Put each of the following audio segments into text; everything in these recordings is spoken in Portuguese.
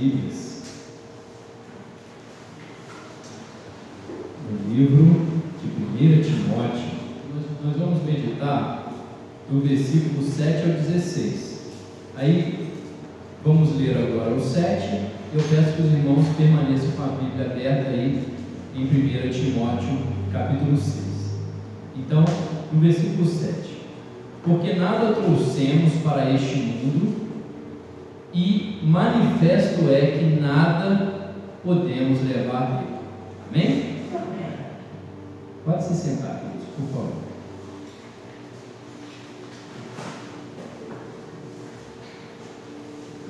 Bíblias no livro de 1 Timóteo. Nós vamos meditar do versículo 7 ao 16. Aí, vamos ler agora o 7. Eu peço que os irmãos permaneçam com a Bíblia aberta aí em 1 Timóteo, capítulo 6. Então, no versículo 7. Porque nada trouxemos para este mundo, e manifesto é que nada podemos levar dele. Amém? Pode se sentar, queridos, por favor.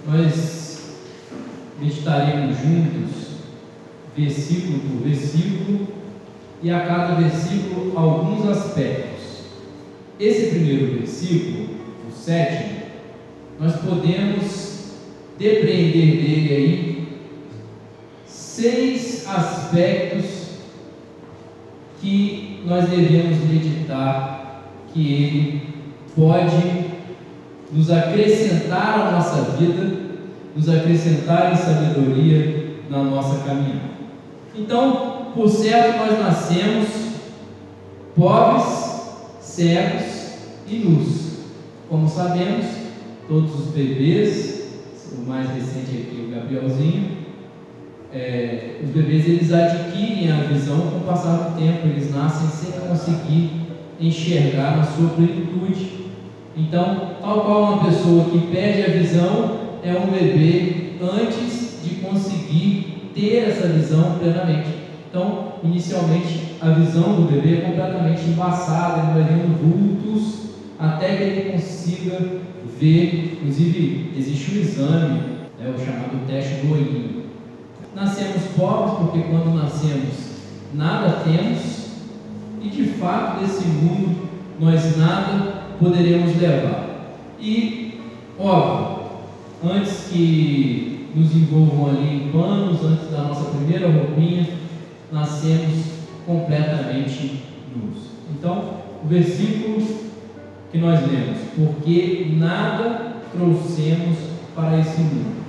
Nós meditaremos juntos, versículo por versículo, e a cada versículo alguns aspectos. Esse primeiro versículo, o 7, nós podemos depreender dele aí 6 aspectos que nós devemos meditar, que ele pode nos acrescentar à nossa vida, nos acrescentar em sabedoria na nossa caminhada. Então, por certo, nós nascemos pobres, cegos e nus. Como sabemos, todos os bebês, o mais recente aqui, o Gabrielzinho, os bebês eles adquirem a visão com o passar do tempo, eles nascem sem conseguir enxergar na sua plenitude. Então, tal qual uma pessoa que perde a visão é um bebê antes de conseguir ter essa visão plenamente. Então, inicialmente, a visão do bebê é completamente embaçada, ele vai vendo vultos até que ele consiga ver. Inclusive, existe um exame, o chamado teste do olhinho. Nascemos pobres porque quando nascemos nada temos, e de fato desse mundo nós nada poderemos levar. E, óbvio, antes que nos envolvam ali em panos, antes da nossa primeira roupinha, nascemos completamente nus. Então, o versículo que nós lemos: porque nada trouxemos para esse mundo.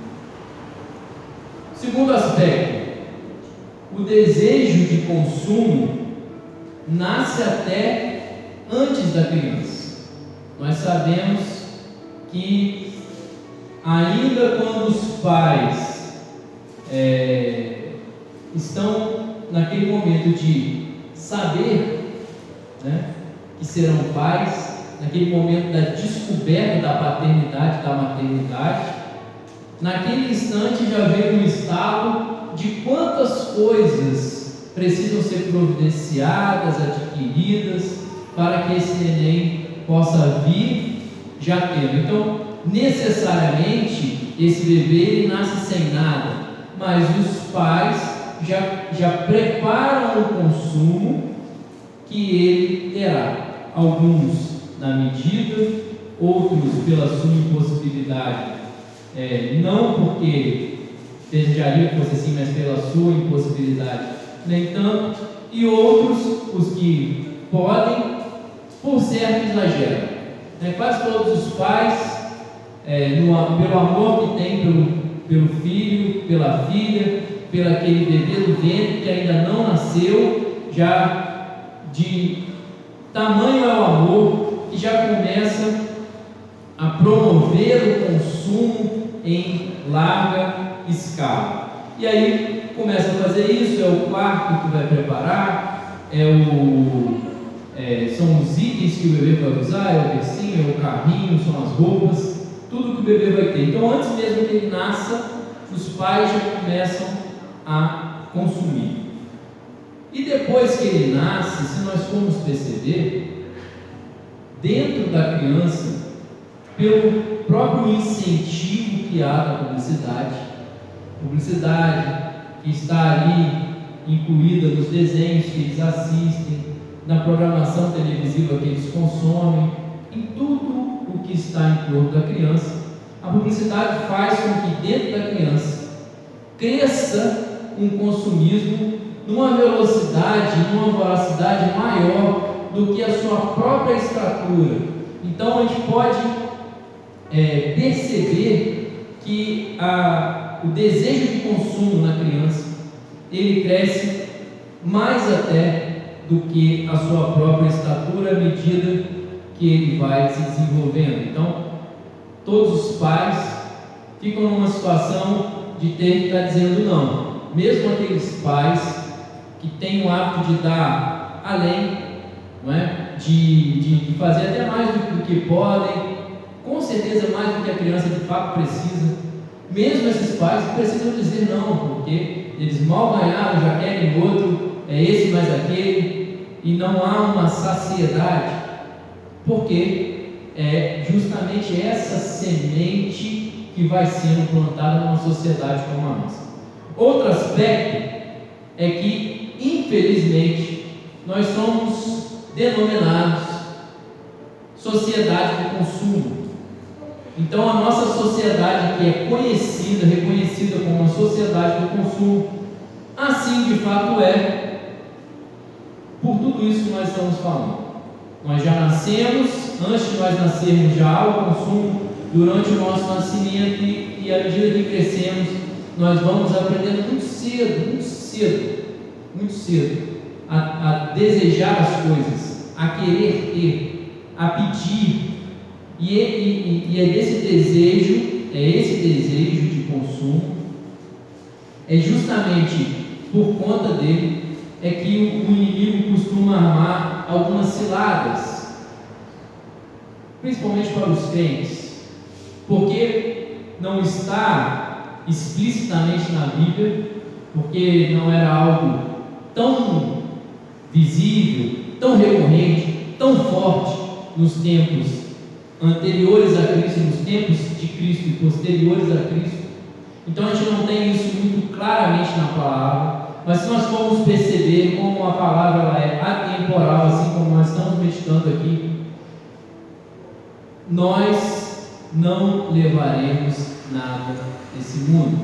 Segundo aspecto, o desejo de consumo nasce até antes da criança. Nós sabemos que ainda quando os pais estão naquele momento de saber, que serão pais, naquele momento da descoberta da paternidade, da maternidade, naquele instante já vem um estado de quantas coisas precisam ser providenciadas, adquiridas, para que esse neném possa vir já tendo. Então, necessariamente, esse bebê ele nasce sem nada, mas os pais já preparam o consumo que ele terá. Alguns na medida, outros pela sua impossibilidade, não porque desejaria que fosse assim, mas pela sua impossibilidade, nem tanto, e outros, os que podem, por certo exagero. Quase todos os pais, pelo amor que tem pelo filho, pela filha, pelo aquele bebê do ventre que ainda não nasceu, já de tamanho é o amor, que já começa a promover o consumo em larga escala. E aí começa a fazer isso, é o quarto que vai preparar, são os itens que o bebê vai usar, é o bercinho, é o carrinho, são as roupas, tudo que o bebê vai ter. Então, antes mesmo que ele nasça, os pais já começam a consumir. E depois que ele nasce, se nós formos perceber, dentro da criança, pelo próprio incentivo que há da publicidade que está ali incluída nos desenhos que eles assistem, na programação televisiva que eles consomem, em tudo o que está em torno da criança, a publicidade faz com que dentro da criança cresça um consumismo numa velocidade, numa voracidade maior do que a sua própria estatura. Então a gente pode perceber que a o desejo de consumo na criança, ele cresce mais até do que a sua própria estatura à medida que ele vai se desenvolvendo. Então, todos os pais ficam numa situação de ter que estar dizendo não. Mesmo aqueles pais que têm o hábito de dar além, não é? de fazer até mais do que podem, com certeza mais do que a criança de fato precisa. Mesmo esses pais precisam dizer não, porque eles mal ganharam, já querem outro, é esse mais aquele, e não há uma saciedade, porque é justamente essa semente que vai sendo plantada numa sociedade como a nossa. Outro aspecto é que, infelizmente, nós somos denominados sociedade do consumo. Então, a nossa sociedade, que é conhecida, reconhecida como uma sociedade do consumo, assim de fato é, por tudo isso que nós estamos falando. Nós já nascemos, antes de nós nascermos já há o consumo, durante o nosso nascimento, e à medida que crescemos, nós vamos aprendendo muito cedo, a desejar as coisas, a querer ter, a pedir. E é esse desejo de consumo, é justamente por conta dele é que o inimigo costuma armar algumas ciladas, principalmente para os crentes, porque não está explicitamente na Bíblia, porque não era algo tão visível, tão recorrente, tão forte nos tempos anteriores a Cristo, nos tempos de Cristo e posteriores a Cristo. Então a gente não tem isso muito claramente na palavra, mas se nós formos perceber como a palavra ela é atemporal, assim como nós estamos meditando aqui, nós não levaremos nada desse mundo.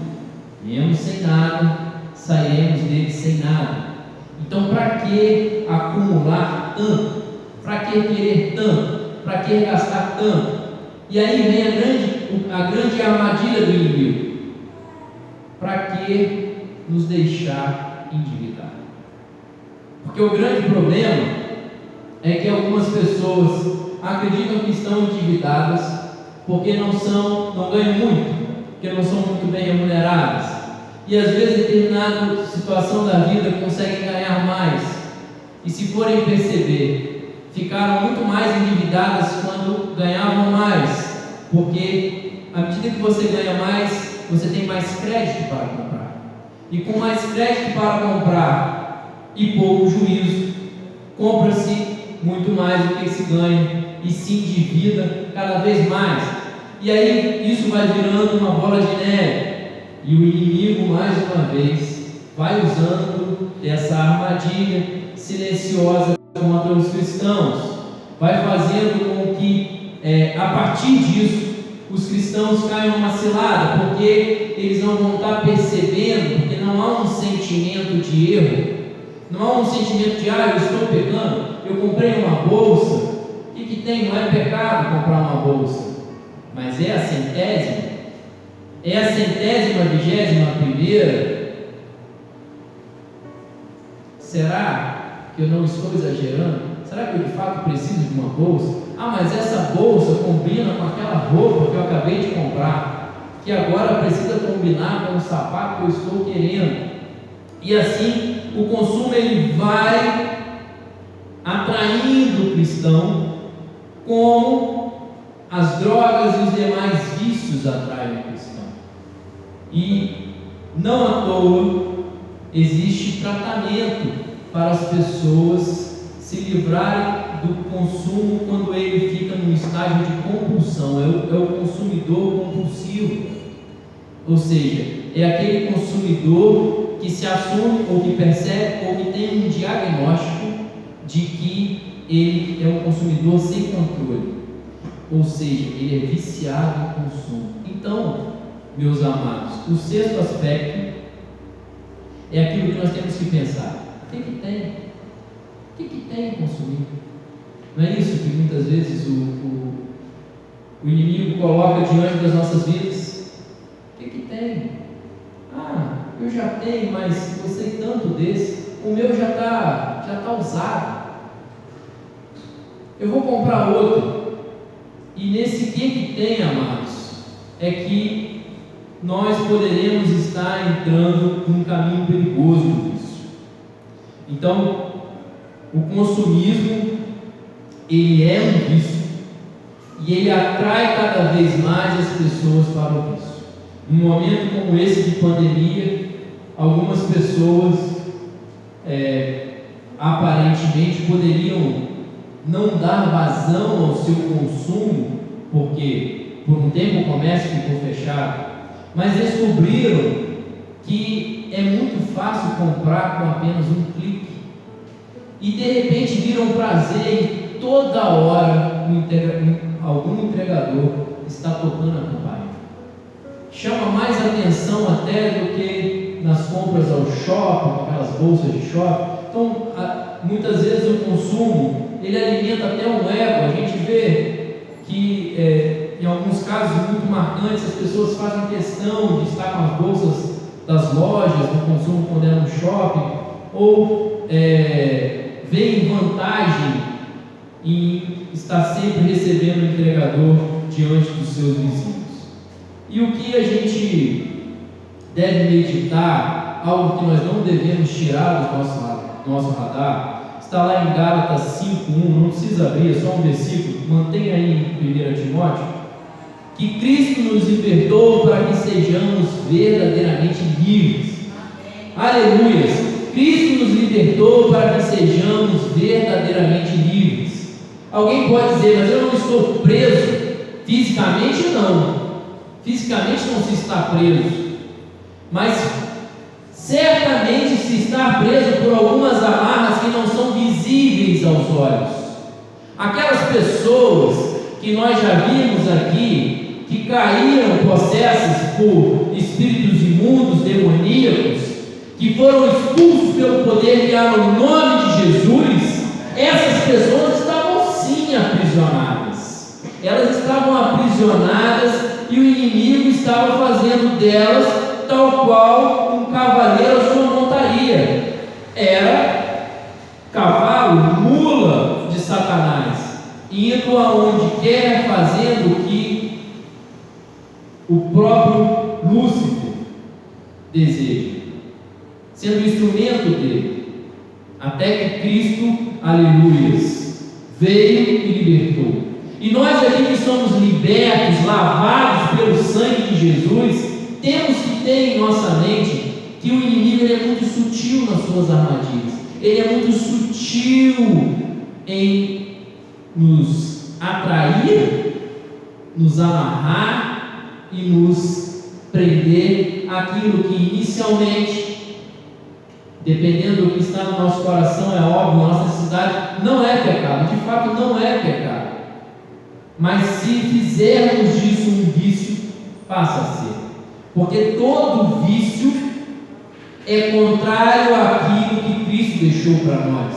Viemos sem nada, sairemos dele sem nada. Então, para que acumular tanto? Para que querer tanto? Para que gastar tanto? E aí vem a grande armadilha do inimigo. Para que nos deixar endividar? Porque o grande problema é que algumas pessoas acreditam que estão endividadas porque não ganham muito, porque não são muito bem remuneradas, e às vezes em determinada situação da vida conseguem ganhar mais, e se forem perceber, ficaram muito mais endividadas quando ganhavam mais, porque à medida que você ganha mais, você tem mais crédito para comprar, e com mais crédito para comprar e pouco juízo, compra-se muito mais do que se ganha e se endivida cada vez mais. E aí isso vai virando uma bola de neve, e o inimigo mais uma vez vai usando essa armadilha silenciosa contra os cristãos, vai fazendo com que a partir disso os cristãos caiam numa cilada, porque eles não vão estar percebendo, porque não há um sentimento de erro, não há um sentimento de eu estou pecando, eu comprei uma bolsa. O que tem? Não é pecado comprar uma bolsa, mas é a centésima, vigésima primeira. Será que eu não estou exagerando? Será que eu de fato preciso de uma bolsa? Mas essa bolsa combina com aquela roupa que eu acabei de comprar, que agora precisa combinar com o sapato que eu estou querendo. E assim o consumo ele vai atraindo o cristão, como as drogas e os demais vícios atraem o cristão. E não à toa existe tratamento para as pessoas se livrarem do consumo quando ele fica num estágio de compulsão. É o consumidor compulsivo, ou seja, é aquele consumidor que se assume ou que percebe ou que tem um diagnóstico de que ele é um consumidor sem controle, ou seja, ele é viciado em consumo. Então, meus amados, o sexto aspecto é aquilo que nós temos que pensar: o que tem? O que tem em consumir? Não é isso que muitas vezes o inimigo coloca diante das nossas vidas? O que tem? eu já tenho, mas gostei tanto desse, o meu já tá usado, eu vou comprar outro. E nesse que tem, amados, é que nós poderemos estar entrando num caminho perigoso do vício. Então, o consumismo, ele é um vício, e ele atrai cada vez mais as pessoas para o vício. Num momento como esse de pandemia, algumas pessoas aparentemente poderiam não dar vazão ao seu consumo, porque por um tempo o comércio ficou fechado, mas descobriram que é muito fácil comprar com apenas um clique, e de repente viram prazer em toda hora algum entregador está tocando a campainha. Chama mais atenção até do que nas compras ao shopping, aquelas bolsas de shopping. Então, muitas vezes o consumo, ele alimenta até um ego. A gente vê que em alguns casos muito marcantes, as pessoas fazem questão de estar com as bolsas das lojas, do consumo quando é no shopping, ou veem vantagem em estar sempre recebendo o entregador diante dos seus vizinhos. E o que a gente deve meditar, algo que nós não devemos tirar do nosso radar, está lá em Gálatas 5:1, não precisa abrir, é só um versículo, mantenha aí em 1 Timóteo, que Cristo nos libertou para que sejamos verdadeiramente livres. Aleluias! Cristo nos libertou para que sejamos verdadeiramente livres. Alguém pode dizer, mas eu não estou preso. Fisicamente não. Fisicamente não se está preso. Mas certamente se está preso por algumas amarras que não são visíveis aos olhos. Aquelas pessoas que nós já vimos aqui, que caíram possessas por espíritos imundos, demoníacos, que foram expulsos pelo poder que há no nome de Jesus, essas pessoas estavam sim aprisionadas. Elas estavam aprisionadas e o inimigo estava fazendo delas tal qual um cavaleiro à sua montaria. Era cavalo, mula de Satanás, indo aonde quer, fazendo o que o próprio Lúcifer deseja, sendo instrumento dele, até que Cristo, aleluias, veio e libertou. E nós aqui que somos libertos, lavados pelo sangue de Jesus, temos que ter em nossa mente que o inimigo ele é muito sutil nas suas armadilhas, ele é muito sutil em nos atrair, nos amarrar e nos prender aquilo que inicialmente, dependendo do que está no nosso coração, é óbvio, nossa necessidade não é pecado, de fato não é pecado, mas se fizermos disso um vício, passa a ser, porque todo vício é contrário àquilo que Cristo deixou para nós,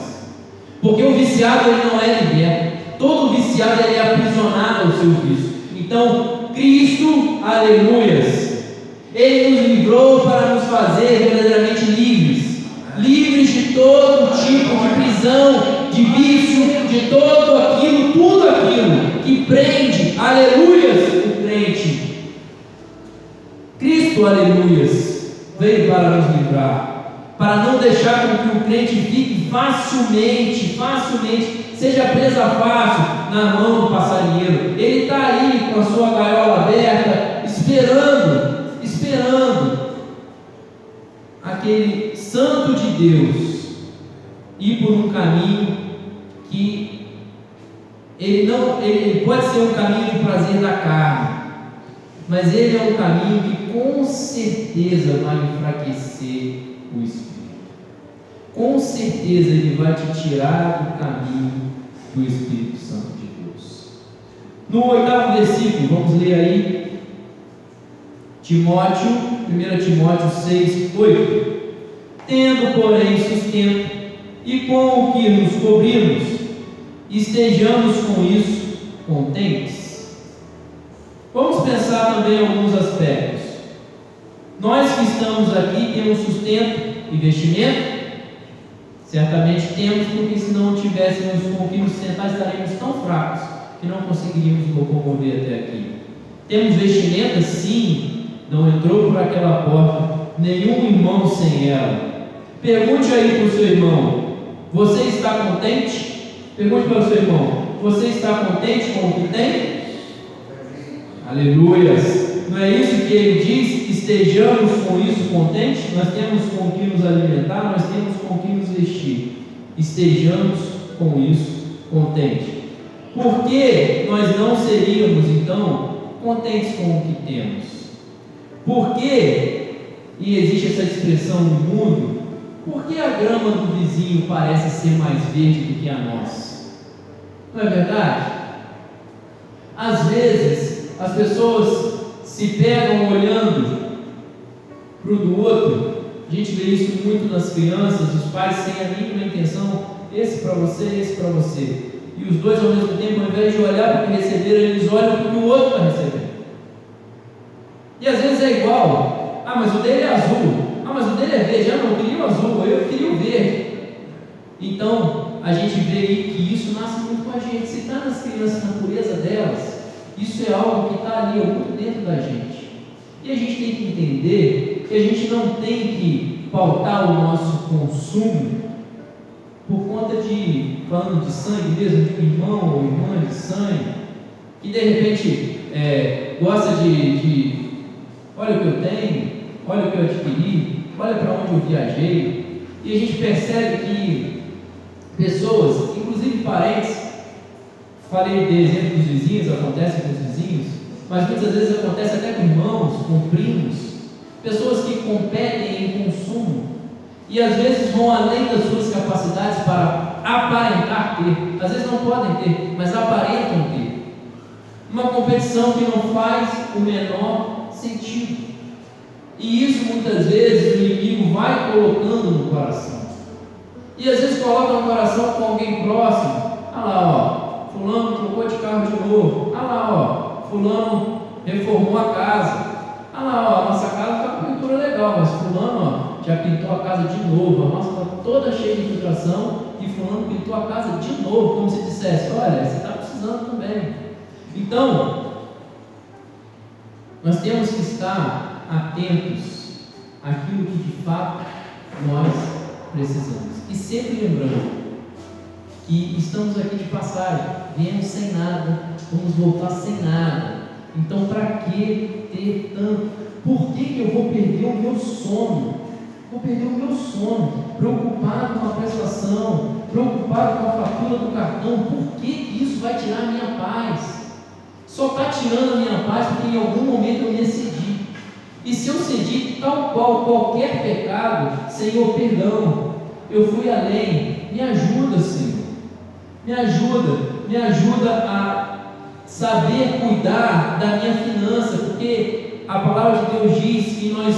porque o viciado ele não é liberto, todo viciado ele é aprisionado ao seu vício. Então Cristo, aleluias, ele nos livrou para nos fazer verdadeiramente livres, livres de todo tipo de prisão, de vício, de todo aquilo, tudo aquilo que prende, aleluias, o crente. Cristo, aleluias, veio para nos livrar, para não deixar com que o crente fique facilmente, seja presa fácil na mão do passarinheiro. Ele está aí com a sua gaiola aberta, esperando aquele santo de Deus ir por um caminho que ele pode ser um caminho de prazer da carne, mas ele é um caminho que com certeza vai enfraquecer o espírito. Com certeza ele vai te tirar do caminho do Espírito Santo de Deus. No 8º versículo, vamos ler aí, 1 Timóteo 6:8. Tendo, porém, sustento, e com o que nos cobrimos, estejamos com isso contentes. Vamos pensar também em alguns aspectos. Nós que estamos aqui temos sustento e vestimento? Certamente temos, porque se não tivéssemos com o que nos sustentar, estaríamos tão fracos que não conseguiríamos nos locomover até aqui. Temos vestimenta? Sim, não entrou por aquela porta nenhum irmão sem ela. Pergunte aí para o seu irmão: você está contente? Pergunte para o seu irmão: você está contente com o que tem? Aleluias! Não é isso que ele diz? Estejamos com isso contentes? Nós temos com o que nos alimentar, nós temos com o que nos vestir. Estejamos com isso contentes. Por que nós não seríamos então contentes com o que temos? Por que, e existe essa expressão no mundo, por que a grama do vizinho parece ser mais verde do que a nossa? Não é verdade? Às vezes as pessoas se pegam olhando para o do outro. A gente vê isso muito nas crianças, os pais sem a mínima intenção: esse para você, esse para você. E os dois ao mesmo tempo, ao invés de olhar para o que receberam, eles olham para o que o outro está recebendo. E às vezes é igual: ah, mas o dele é azul, ah, mas o dele é verde, ah, não, eu queria o azul, eu queria o verde. Então a gente vê aí que isso nasce muito com a gente. Se está nas crianças, na pureza delas, isso é algo que está ali, muito dentro da gente. E a gente tem que entender que a gente não tem que pautar o nosso consumo por conta de, falando de sangue mesmo, de um irmão ou irmã de sangue, que de repente gosta de olha o que eu tenho, olha o que eu adquiri, olha para onde eu viajei. E a gente percebe que pessoas, inclusive parentes, falei de exemplo dos vizinhos, acontece com os vizinhos, mas muitas vezes acontece até com irmãos, com primos, pessoas que competem em consumo e às vezes vão além das suas capacidades para aparentar ter. Às vezes não podem ter, mas aparentam ter. Uma competição que não faz o menor sentido. E isso muitas vezes o inimigo vai colocando no coração. E às vezes coloca no coração com alguém próximo. Ah lá, ó, fulano trocou de carro de novo. Ah lá, ó, fulano reformou a casa. Ah lá, ó, a nossa casa está com pintura legal, mas fulano, ó, já pintou a casa de novo. A nossa está toda cheia de infiltração e fulano pintou a casa de novo, como se dissesse: olha, você está precisando também. Então, nós temos que estar atentos àquilo que de fato nós precisamos. E sempre lembrando que estamos aqui de passagem, viemos sem nada, vamos voltar sem nada. Então, para que ter tanto? Por que eu vou perder o meu sono? Vou perder o meu sono, preocupado com a prestação, preocupado com a fatura do cartão. Por que isso vai tirar a minha paz? Só está tirando a minha paz porque em algum momento eu me excedi. E se eu cedi tal qual qualquer pecado, Senhor, perdão, eu fui além. Me ajuda, Senhor. Me ajuda a saber cuidar da minha finança, porque a palavra de Deus diz que nós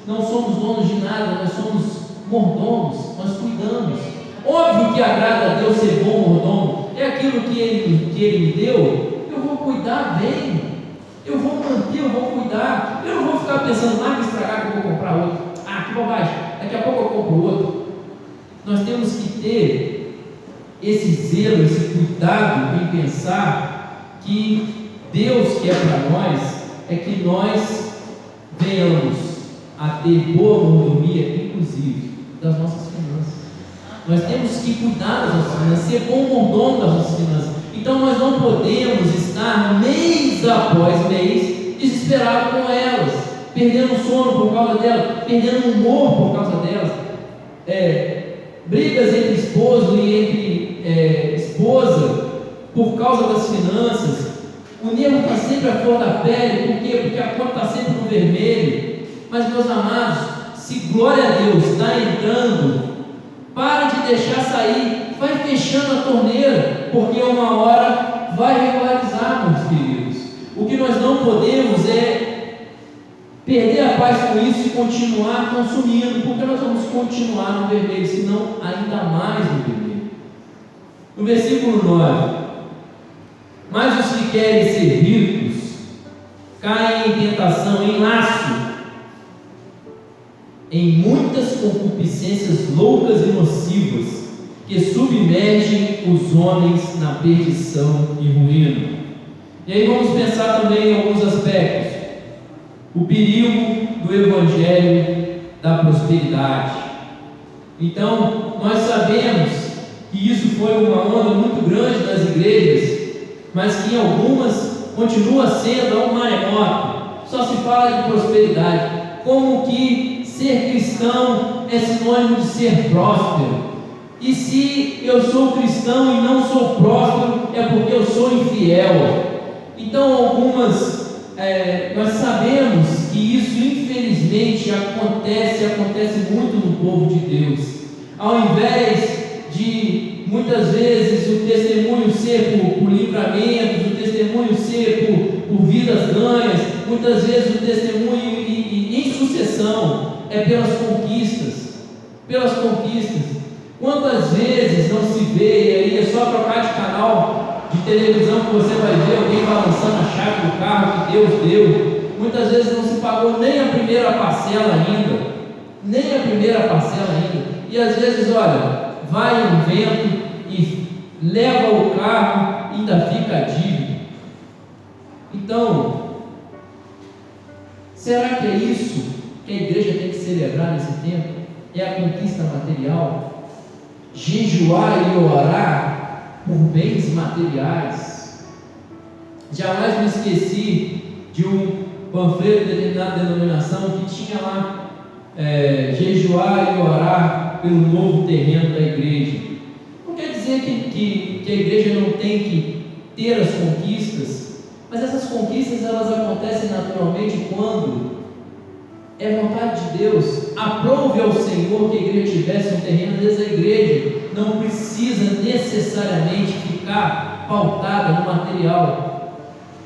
não somos donos de nada, nós somos mordomos, nós cuidamos. Óbvio que agrada a Deus ser bom mordomo, é aquilo que Ele me deu, eu vou cuidar bem, eu vou manter, eu vou cuidar, eu não vou ficar pensando: que estragar que eu vou comprar outro, que bobagem, daqui a pouco eu compro outro. Nós temos que ter esse zelo, esse cuidado em pensar que Deus quer para nós é que nós venhamos a ter boa mordomia, inclusive das nossas finanças. Nós temos que cuidar das nossas finanças, ser bom mordomo das nossas finanças. Então nós não podemos estar mês após mês desesperado com elas, perdendo o sono por causa delas, perdendo o humor por causa delas, brigas entre esposo e entre esposa por causa das finanças. O nervo está sempre à flor da pele. Por quê? Porque a conta está sempre no vermelho. Mas, meus amados, se glória a Deus está entrando, para de deixar sair, vai fechando a torneira, porque uma hora vai regularizar, meus queridos. O que nós não podemos é perder a paz com isso e continuar consumindo, porque nós vamos continuar no vermelho, senão ainda mais no vermelho. No versículo 9: mas os que querem ser ricos caem em tentação, em laço, em muitas concupiscências loucas e nocivas, que submergem os homens na perdição e ruína. E aí vamos pensar também em alguns aspectos. O perigo do Evangelho da prosperidade. Então, nós sabemos que isso foi uma onda muito grande nas igrejas, mas que em algumas continua sendo um maremoto. Só se fala de prosperidade, como que ser cristão é sinônimo de ser próspero. E se eu sou cristão e não sou próspero, é porque eu sou infiel. Então, nós sabemos que isso infelizmente acontece muito no povo de Deus. Ao invés de muitas vezes o testemunho ser por livramentos, o testemunho ser por vidas ganhas, muitas vezes o testemunho em sucessão é pelas conquistas. Quantas vezes não se vê, e aí é só trocar de canal de televisão que você vai ver alguém balançando a chave do carro que Deus deu. Muitas vezes não se pagou nem a primeira parcela ainda. E às vezes, olha, vai um vento e leva o carro e ainda fica a dívida. Então, será que é isso que a igreja tem que celebrar nesse tempo? É a conquista material? Jejuar e orar por bens materiais? Jamais me esqueci de um panfleto de determinada denominação que tinha lá jejuar e orar pelo novo terreno da igreja. Não quer dizer que a igreja não tem que ter as conquistas, mas essas conquistas elas acontecem naturalmente quando é vontade de Deus. Aprove ao Senhor que a igreja tivesse um terreno. Às vezes a igreja não precisa necessariamente ficar pautada no material,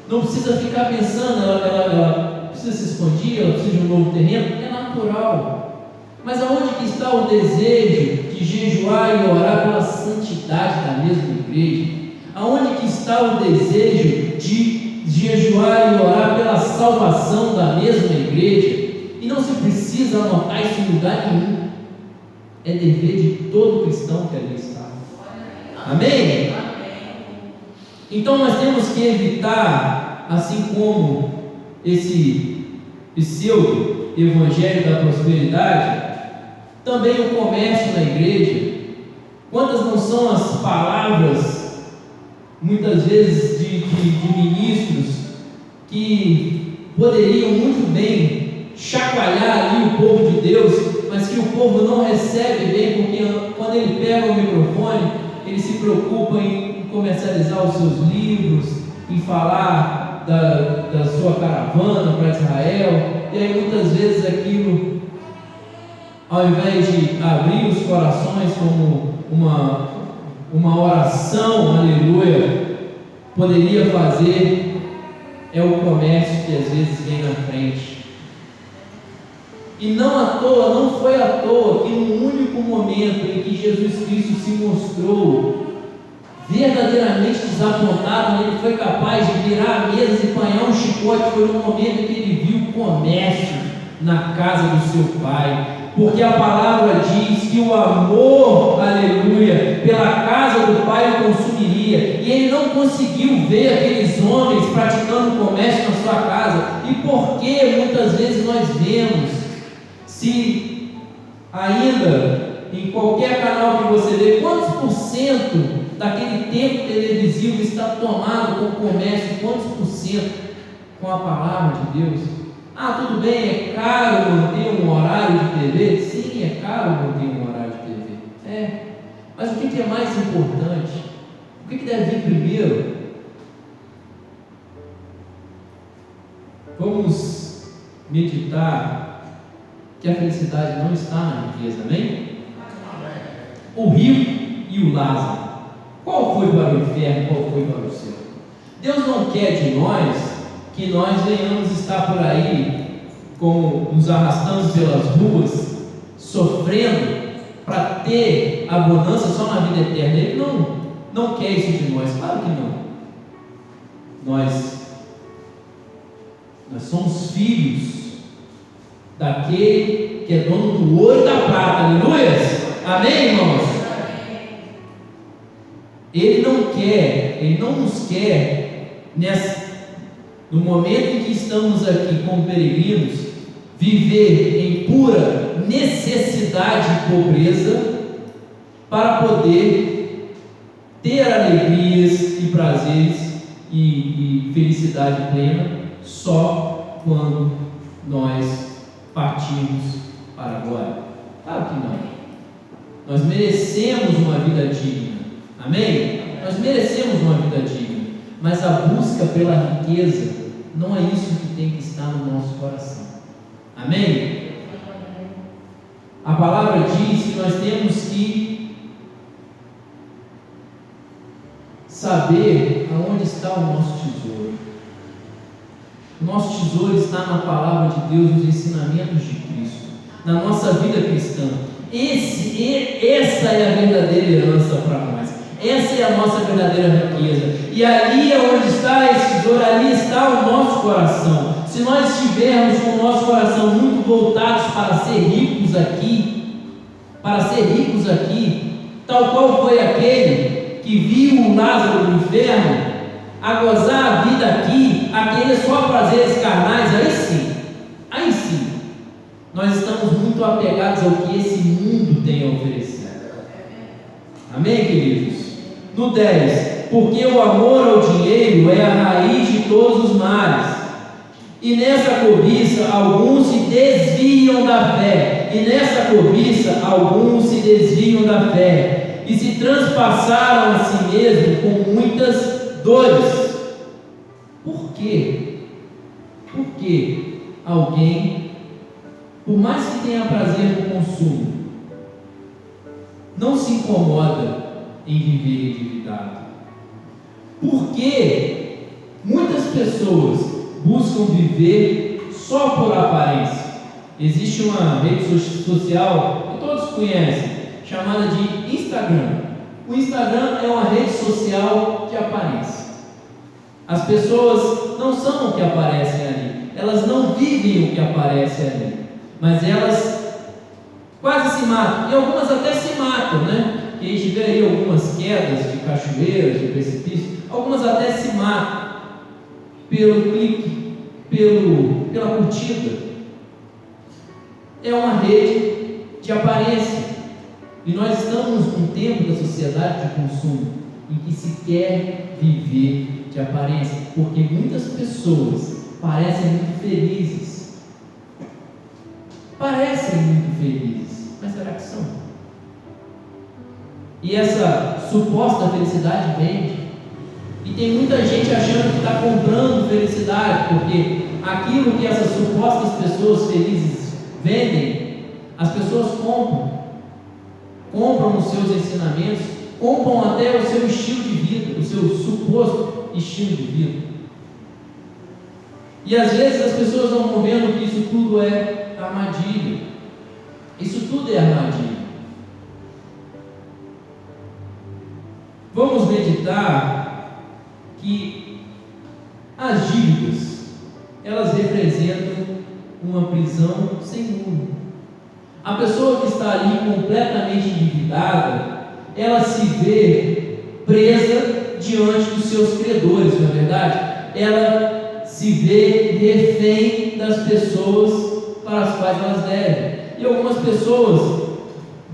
não precisa ficar pensando, ela precisa se expandir, ela precisa de um novo terreno, é natural. Mas aonde que está o desejo de jejuar e orar pela santidade da mesma igreja? Aonde que está o desejo de jejuar e orar pela salvação da mesma igreja? E não se precisa anotar isso em lugar nenhum. É dever de todo cristão que ali está. Amém? Então nós temos que evitar, assim como esse pseudo-evangelho da prosperidade, também o comércio na igreja. Quantas não são as palavras, muitas vezes, de ministros que poderiam muito bem chacoalhar ali o povo de Deus, mas que o povo não recebe bem, porque quando ele pega o microfone, ele se preocupa em comercializar os seus livros, em falar da sua caravana para Israel, e aí muitas vezes aquilo, ao invés de abrir os corações como uma oração, aleluia, poderia fazer, é o comércio que às vezes vem na frente. E não foi à toa que no único momento em que Jesus Cristo se mostrou verdadeiramente desapontado, ele foi capaz de virar a mesa e apanhar um chicote, foi no momento em que ele viu o comércio na casa do seu pai. Porque a palavra diz que o amor, aleluia, pela casa do pai o consumiria, e ele não conseguiu ver aqueles homens praticando comércio na sua casa. E por que muitas vezes nós vemos, se ainda em qualquer canal que você vê, quantos por cento daquele tempo televisivo está tomado com o comércio, quantos por cento com a palavra de Deus? Tudo bem, é caro manter um horário de TV? Sim, é caro manter um horário de TV. Mas o que é mais importante? O que deve vir primeiro? Vamos meditar que a felicidade não está na riqueza, amém? O rico e o Lázaro, qual foi para o inferno, qual foi para o céu? Deus não quer de nós que nós venhamos estar por aí, nos arrastando pelas ruas, sofrendo para ter a bonança só na vida eterna. Ele não quer isso de nós, claro que não. Nós somos filhos daquele que é dono do ouro e da prata. Aleluia! Amém, irmãos? Ele não nos quer no momento em que estamos aqui como peregrinos, viver em pura necessidade e pobreza para poder ter alegrias e prazeres e felicidade plena só quando nós partimos para agora. Claro que não. Nós merecemos uma vida digna. Amém? Nós merecemos uma vida digna. Mas a busca pela riqueza não é isso que tem que estar no nosso coração. Amém? A palavra diz que nós temos que saber aonde está o nosso tesouro. O nosso tesouro está na palavra de Deus, nos ensinamentos de Cristo, na nossa vida cristã. Essa é a verdadeira herança para nós. Essa é a nossa verdadeira riqueza. E ali é onde está esse tesouro, ali está o nosso coração. Se nós estivermos com o nosso coração muito voltados para ser ricos aqui, tal qual foi aquele que viu o Lázaro do inferno a gozar a vida aqui, a querer só prazeres carnais, aí sim, nós estamos muito apegados ao que esse mundo tem a oferecer. Amém, queridos? No 10, porque o amor ao dinheiro é a raiz de todos os males, e nessa cobiça alguns se desviam da fé, e se transpassaram a si mesmos com muitas dores. Por quê? Porque alguém, por mais que tenha prazer no consumo, não se incomoda em viver endividado. Porque muitas pessoas buscam viver só por aparência. Existe uma rede social que todos conhecem, chamada de Instagram. O Instagram é uma rede social de aparência. As pessoas não são o que aparecem ali, elas não vivem o que aparece ali, mas elas quase se matam, e algumas até se matam, né? Que a gente vê aí algumas quedas de cachoeiras, de precipício, algumas até se matam pelo clique, pela curtida. É uma rede de aparência. E nós estamos num tempo da sociedade de consumo em que se quer viver de aparência, porque muitas pessoas parecem muito felizes. Mas será que são? E essa suposta felicidade vende. E tem muita gente achando que está comprando felicidade, porque aquilo que essas supostas pessoas felizes vendem, as pessoas compram os seus ensinamentos, compram até o seu estilo de vida, o seu suposto estilo de vida. E às vezes as pessoas não estão vendo que isso tudo é armadilha. Isso tudo é armadilha. Vamos meditar que as dívidas, elas representam uma prisão sem muro. A pessoa que está ali completamente endividada, ela se vê presa diante dos seus credores, não é verdade? Ela se vê refém das pessoas para as quais elas devem. E algumas pessoas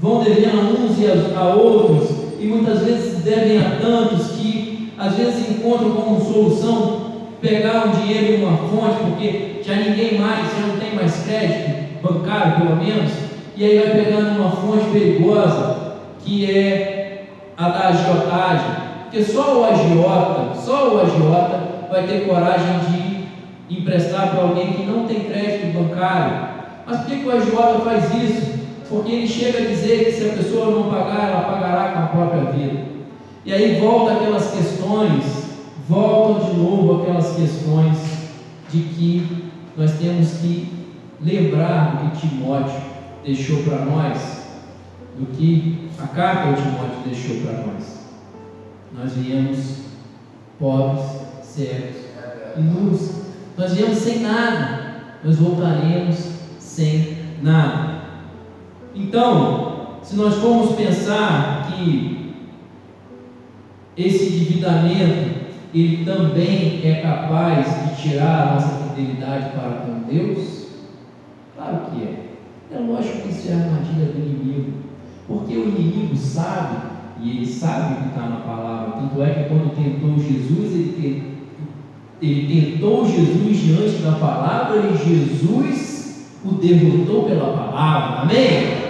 vão devendo a uns e a outros, e muitas vezes devem a tantos que às vezes encontram como solução pegar um dinheiro em uma fonte, porque já não tem mais crédito bancário pelo menos, e aí vai pegando uma fonte perigosa, que é a da agiotagem, porque só o agiota vai ter coragem de emprestar para alguém que não tem crédito bancário. Mas por que o agiota faz isso? Porque ele chega a dizer que se a pessoa não pagar, ela pagará com a própria vida. E aí voltam de novo aquelas questões de que nós temos que lembrar do que Timóteo deixou para nós, do que a carta de Timóteo deixou para nós. Nós viemos pobres, cegos e nus. Nós viemos sem nada, nós voltaremos sem nada. Então, se nós formos pensar que esse endividamento, ele também é capaz de tirar a nossa fidelidade para com Deus, claro que é. É lógico que isso é a armadilha do inimigo, porque o inimigo sabe, e ele sabe o que está na palavra. Tanto é que quando tentou Jesus, ele tentou Jesus diante da palavra, e Jesus o derrotou pela palavra. Amém?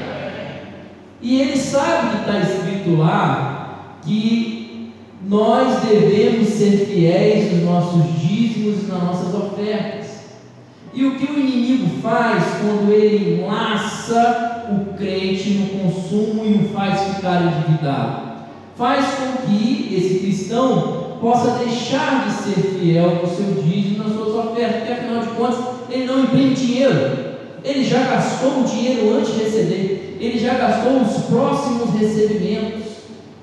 E ele sabe que está escrito lá que nós devemos ser fiéis nos nossos dízimos e nas nossas ofertas. E o que o inimigo faz quando ele enlaça o crente no consumo e o faz ficar endividado? Faz com que esse cristão possa deixar de ser fiel no seu dízimo e nas suas ofertas, porque afinal de contas ele não imprime dinheiro. Ele já gastou o dinheiro antes de receber, ele já gastou os próximos recebimentos.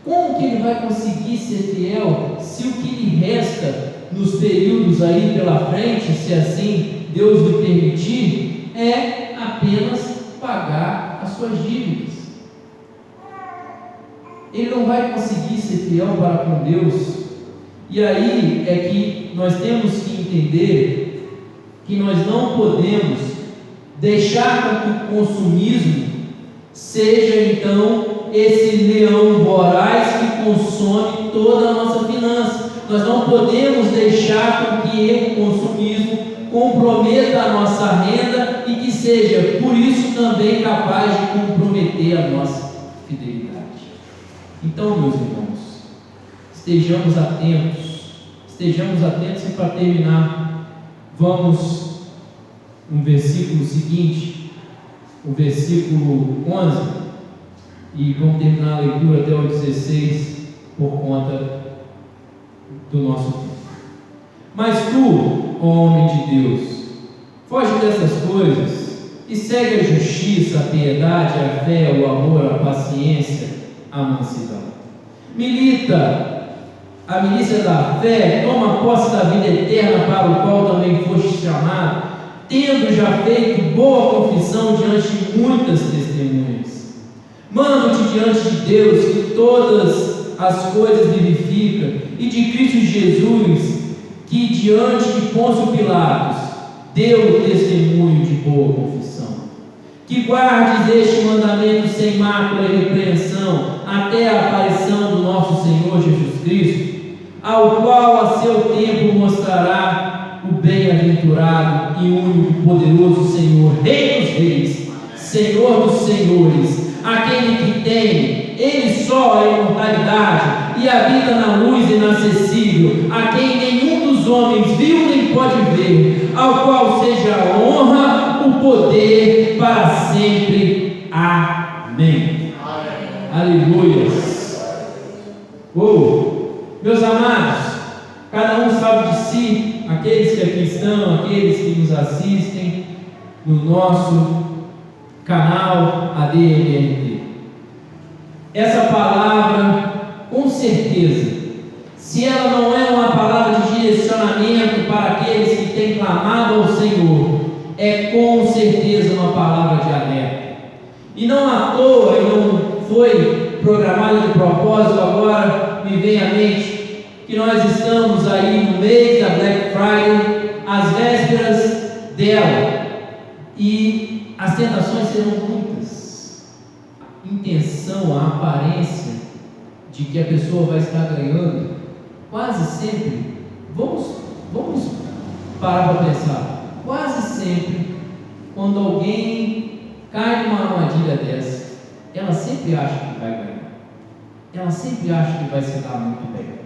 Como que ele vai conseguir ser fiel se o que lhe resta nos períodos aí pela frente, se assim Deus lhe permitir, é apenas pagar as suas dívidas? Ele não vai conseguir ser fiel para com Deus. E aí é que nós temos que entender que nós não podemos deixar que o consumismo seja então esse leão voraz que consome toda a nossa finança. Nós não podemos deixar com que o consumismo comprometa a nossa renda e que seja por isso também capaz de comprometer a nossa fidelidade. Então, meus irmãos, estejamos atentos e para terminar, vamos no versículo seguinte, o versículo 11, e vamos terminar a leitura até o 16 por conta do nosso tempo. Mas tu, ó homem de Deus, foge dessas coisas e segue a justiça, a piedade, a fé, o amor, a paciência, a mansidão. Milita a milícia da fé, toma posse da vida eterna, para o qual também foste chamado, tendo já feito boa confissão diante de muitas testemunhas. Mando-te diante de Deus, que todas as coisas vivifica, e de Cristo Jesus, que diante de Pôncio Pilatos deu testemunho de boa confissão, que guardes este mandamento sem mácula e repreensão, até a aparição do nosso Senhor Jesus Cristo, ao qual a seu tempo mostrará o bem-aventurado e único e poderoso Senhor, Rei dos Reis, Senhor dos Senhores, aquele que tem Ele só a imortalidade e habita na luz inacessível, a quem nenhum dos homens viu nem pode ver, ao qual seja a honra, o poder para sempre. Amém. Aleluia. Meus amados, cada um sabe de si, aqueles que aqui estão, aqueles que nos assistem no nosso canal ADMRT. Essa palavra, com certeza, se ela não é uma palavra de direcionamento para aqueles que têm clamado ao Senhor, é com certeza uma palavra de alerta. E não à toa, e não foi programada de propósito, agora me vem à mente que nós estamos aí no mês da Black Friday, às vésperas dela, e as tentações serão muitas. A intenção, a aparência de que a pessoa vai estar ganhando, quase sempre, vamos parar para pensar, quase sempre, quando alguém cai numa armadilha dessa, ela sempre acha que vai ganhar, ela sempre acha que vai se dar muito bem,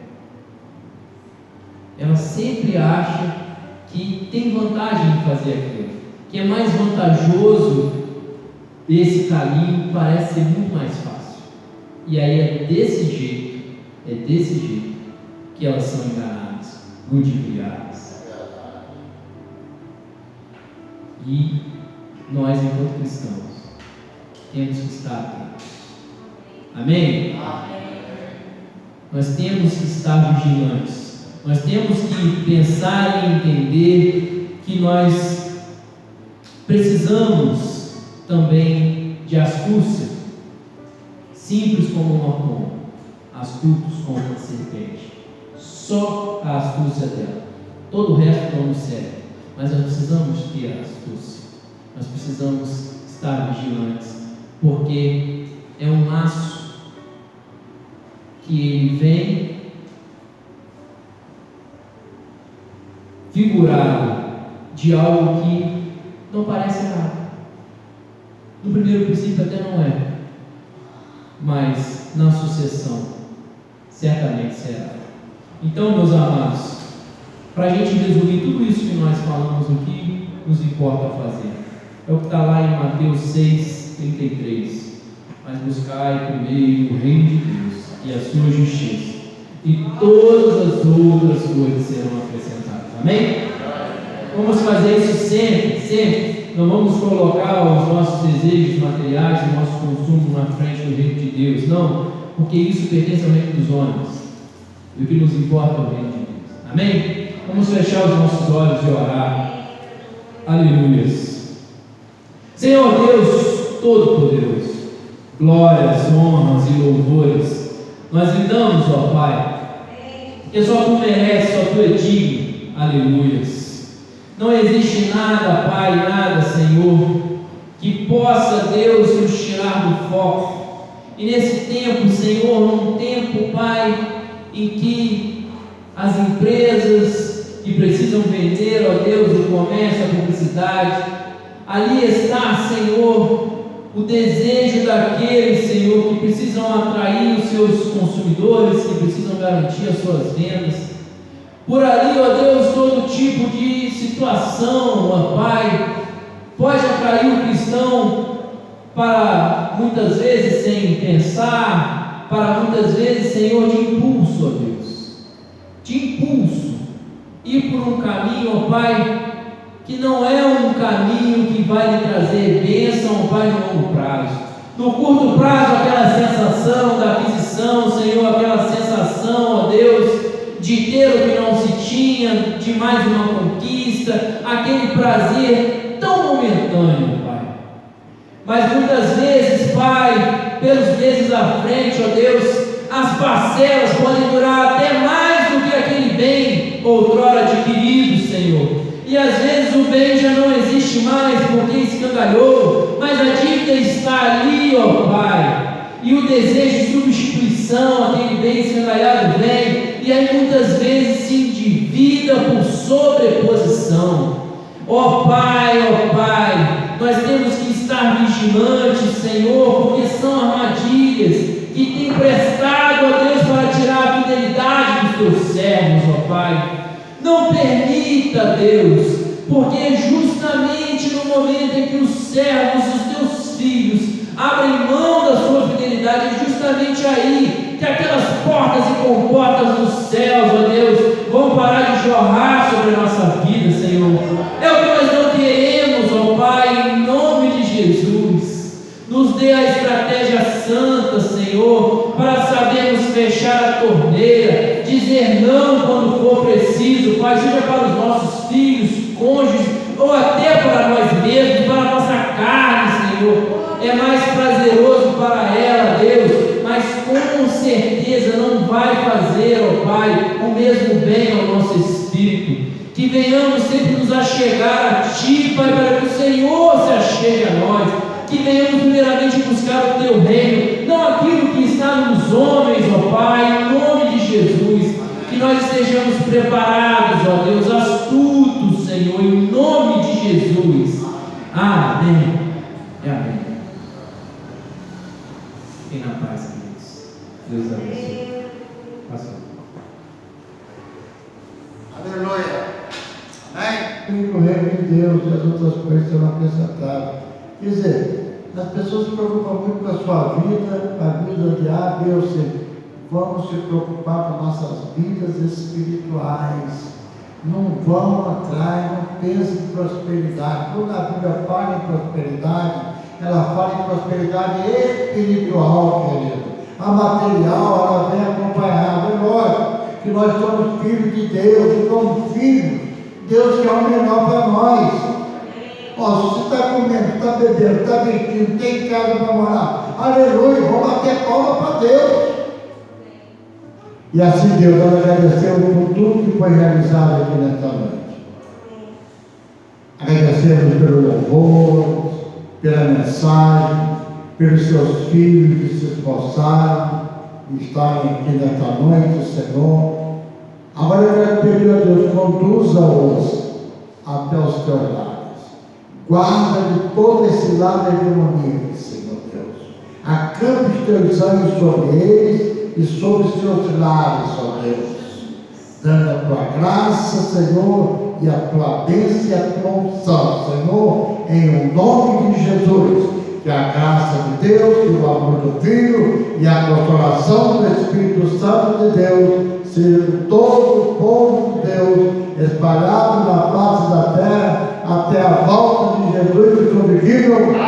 ela sempre acha que tem vantagem em fazer aquilo, que é mais vantajoso esse caminho, parece ser muito mais fácil. E aí é desse jeito que elas são enganadas, ludibriadas. E nós, enquanto cristãos, temos que estar atentos. Amém? Nós temos que estar vigilantes. Nós temos que pensar e entender que nós precisamos também de astúcia, simples como um arpão, astutos como uma serpente. Só a astúcia dela. Todo o resto não nos serve. Mas nós precisamos ter a astúcia. Nós precisamos estar vigilantes, porque é um laço que ele vem figurado de algo que não parece nada. No primeiro princípio até não é, mas na sucessão certamente será. Então, meus amados, para a gente resumir tudo isso que nós falamos aqui, nos importa fazer. É o que está lá em Mateus 6:33. Mas buscai primeiro o reino de Deus e a sua justiça, e todas as outras coisas serão acrescentadas. Amém? Vamos fazer isso sempre. Não vamos colocar os nossos desejos materiais, o nosso consumo na frente do reino de Deus. Não, porque isso pertence ao reino dos homens. E o que nos importa é o reino de Deus. Amém? Vamos fechar os nossos olhos e orar. Aleluias. Senhor Deus Todo-Poderoso, glórias, honras e louvores nós lhe damos, ó Pai, porque só Tu mereces, só Tu é digno. Aleluias. Não existe nada, Pai, nada, Senhor, que possa, Deus, nos tirar do foco. E nesse tempo, Senhor, num tempo, Pai, em que as empresas que precisam vender, ó Deus, o comércio, a publicidade, ali está, Senhor, o desejo daqueles, Senhor, que precisam atrair os seus consumidores, que precisam garantir as suas vendas. Por ali, ó Deus, todo tipo de situação, ó Pai, pode atrair o cristão para muitas vezes sem pensar, para muitas vezes, Senhor, de impulso, ó Deus, de impulso, ir por um caminho, ó Pai, que não é um caminho que vai lhe trazer bênção, ó Pai, no longo prazo. No curto prazo, aquela sensação da aquisição, Senhor, aquela sensação, ó Deus, de ter o que não se tinha, de mais uma conquista, aquele prazer tão momentâneo, Pai. Mas muitas vezes, Pai, pelos meses à frente, ó Deus, as parcelas podem durar até mais do que aquele bem outrora adquirido, Senhor. E às vezes o bem já não existe mais porque escangalhou, mas a dívida está ali, ó Pai. E o desejo de substituição, aquele bem escangalhado vem, e aí muitas vezes se endivida por sobreposição. Ó Pai, nós temos que estar vigilantes, Senhor, porque são armadilhas que têm prestado a Deus para tirar a fidelidade dos teus servos, ó Pai. Não permita, Deus, porque justamente no momento em que os servos, os teus filhos, abrem mão da sua fidelidade, é justamente aí que aquelas portas e comportas dos céus, ó Deus, vão parar de jorrar sobre a nossa vida, Senhor. É o que nós não queremos, ó Pai, em nome de Jesus. Nos dê a estratégia santa, Senhor, para sabermos fechar a torneira, dizer não quando for preciso, Pai, seja para os nossos filhos, cônjuges, ou até para nós mesmos, para a nossa carne, Senhor. É mais prazeroso para ela, Deus, mas com certeza não vai fazer, ó Pai, o mesmo bem ao nosso espírito. Que venhamos sempre nos achegar a Ti, Pai, para que o Senhor se achegue a nós. Que venhamos primeiramente buscar o Teu reino, não aquilo que está nos homens, ó Pai, em nome de Jesus. Que nós estejamos preparados, ó Deus, astutos, Senhor, em nome de Jesus. Amém. Amém. Fiquem na paz, queridos. Deus abençoe. Pastor. Aleluia. Amém. O reino de Deus e as outras coisas serão acrescentadas. Quer dizer, as pessoas se preocupam muito com a sua vida, a vida de A, B ou C. Vamos se preocupar com nossas vidas espirituais. Não vão atrás, não pensem em prosperidade. Quando a Bíblia fala em prosperidade, ela fala em prosperidade espiritual, querido. A material, ela vem acompanhada. É lógico que nós somos filhos de Deus, somos filhos. Deus quer o melhor para nós. Ó, se você está comendo, está bebendo, está vestindo, tem casa para morar, aleluia, vamos bater palma para Deus. E assim Deus, nós agradecemos por tudo que foi realizado aqui nesta noite. Agradecemos pelo louvor, pela mensagem, pelos seus filhos que se esforçaram e estarem aqui nesta noite, Senhor. Agora eu quero pedir a Deus, conduza-os até os teus lares. Guarda de todo esse lado demoníaco, Senhor Deus. Acampe os teus anjos sobre eles e sobre os teus lares, ó Deus. Dando a tua graça, Senhor, e a tua bênção e a tua unção, Senhor, em o nome de Jesus. Que a graça de Deus, que o amor do Filho e a consolação do Espírito Santo de Deus seja todo o povo de Deus espalhado na face da terra até a volta de Jesus e do Filho.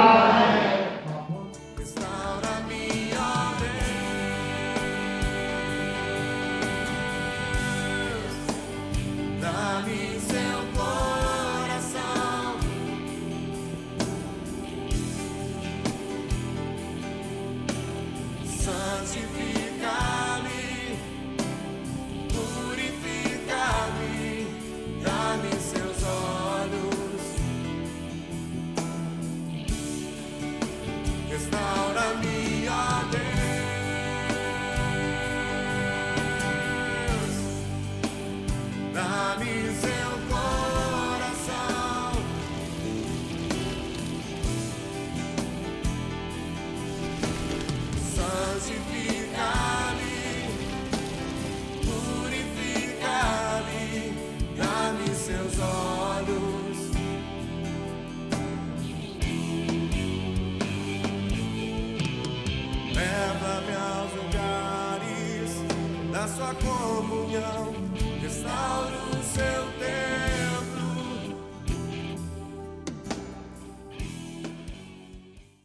Leva-me aos lugares da sua comunhão.